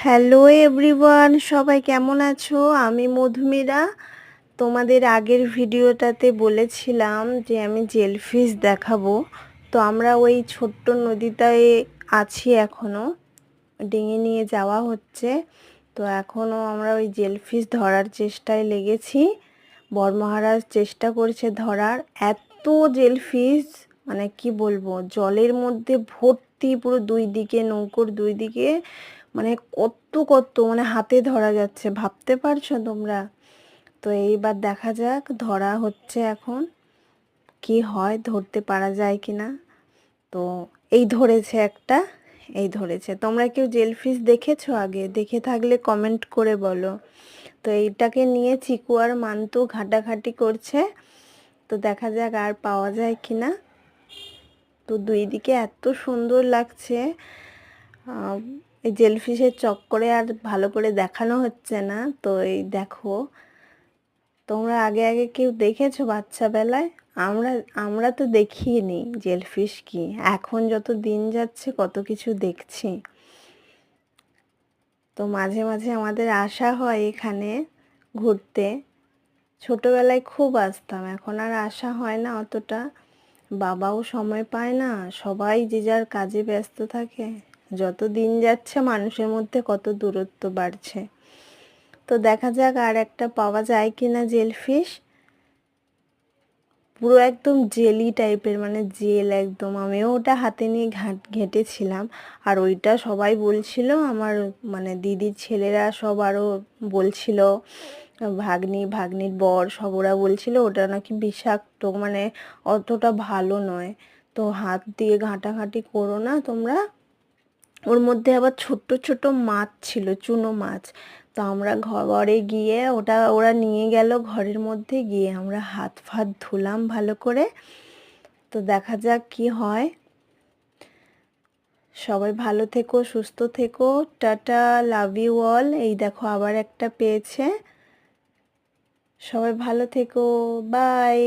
Hello everyone, সবাই কেমন আছো? আমি মধুমিতা। তোমাদের আগের ভিডিওটাতে বলেছিলাম যে আমি জেলফিশ দেখাবো। তো আমরা ওই ছোট্ট নদীটায় আছি এখনো, ডিঙি নিয়ে যাওয়া হচ্ছে। তো এখনো আমরা ওই জেলফিশ ধরার চেষ্টায় লেগেছি। বরমহারাজ চেষ্টা করছে ধরার। এত জেলফিশ, মানে কি বলবো, জলের মধ্যে ভর্তি, পুরো দুই দিকে, নৌকোর দুই দিকে, মানে কত কত, মানে হাতে ধরা যাচ্ছে, ভাবতে পারছো তোমরা? তো এইবার দেখা যাক, ধরা হচ্ছে এখন, কি হয়, ধরতে পারা যায় কিনা। তো এই ধরেছে একটা, এই ধরেছে। তোমরা কেউ জেলফিশ দেখেছো আগে? দেখে থাকলে কমেন্ট করে বলো। তো এইটাকে নিয়ে চিকু আর মান্তু ঘাটাঘাটি করছে। তো দেখা যাক আর পাওয়া যায় কিনা। তো দুই দিকে এত সুন্দর লাগছে। এই জেলফিশের চক্করে আর ভালো করে দেখানো হচ্ছে না। তো এই দেখো, তোমরা আগে আগে কেউ দেখেছো বাচ্চা বেলায়? আমরা আমরা তো দেখিনি জেলফিশ কি। এখন যত দিন যাচ্ছে কত কিছু দেখছি। তো মাঝে মাঝে আমাদের আসা হয় এখানে ঘুরতে। ছোটবেলায় খুব আসতাম, এখন আর আসা হয় না অতটা। বাবাও সময় পায় না, সবাই যে যার কাজে ব্যস্ত থাকে। যত দিন যাচ্ছে মানুষের মধ্যে কত দূরত্ব বাড়ছে। তো দেখা যাক আর একটা পাওয়া যায় কিনা জেলফিশ। পুরো একদম জেলি টাইপের, মানে জেল একদম। আমিও ওটা হাতে নিয়ে ঘেঁটেছিলাম। আর ওইটা সবাই বলছিল, আমার মানে দিদির ছেলেরা সব আরও বলছিল, ভাগ্নির বর সব, ওরা বলছিল ওটা নাকি বিষাক্ত, মানে অতটা ভালো নয়। তো হাত দিয়ে ঘাঁটাঘাঁটি করো না তোমরা। ওর মধ্যে আবার ছোট্ট ছোট মাছ ছিল, চুনো মাছ। তো আমরা ঘরে গিয়ে ওরা নিয়ে গেল, ঘরের মধ্যে গিয়ে আমরা হাত ফাত ধুলাম ভালো করে। তো দেখা যাক কি হয়। সবাই ভালো থেকো, সুস্থ থেকো, টাটা, লাভ ইউ অল। এই দেখো আবার একটা পেয়েছে। সবাই ভালো থেকো, বাই।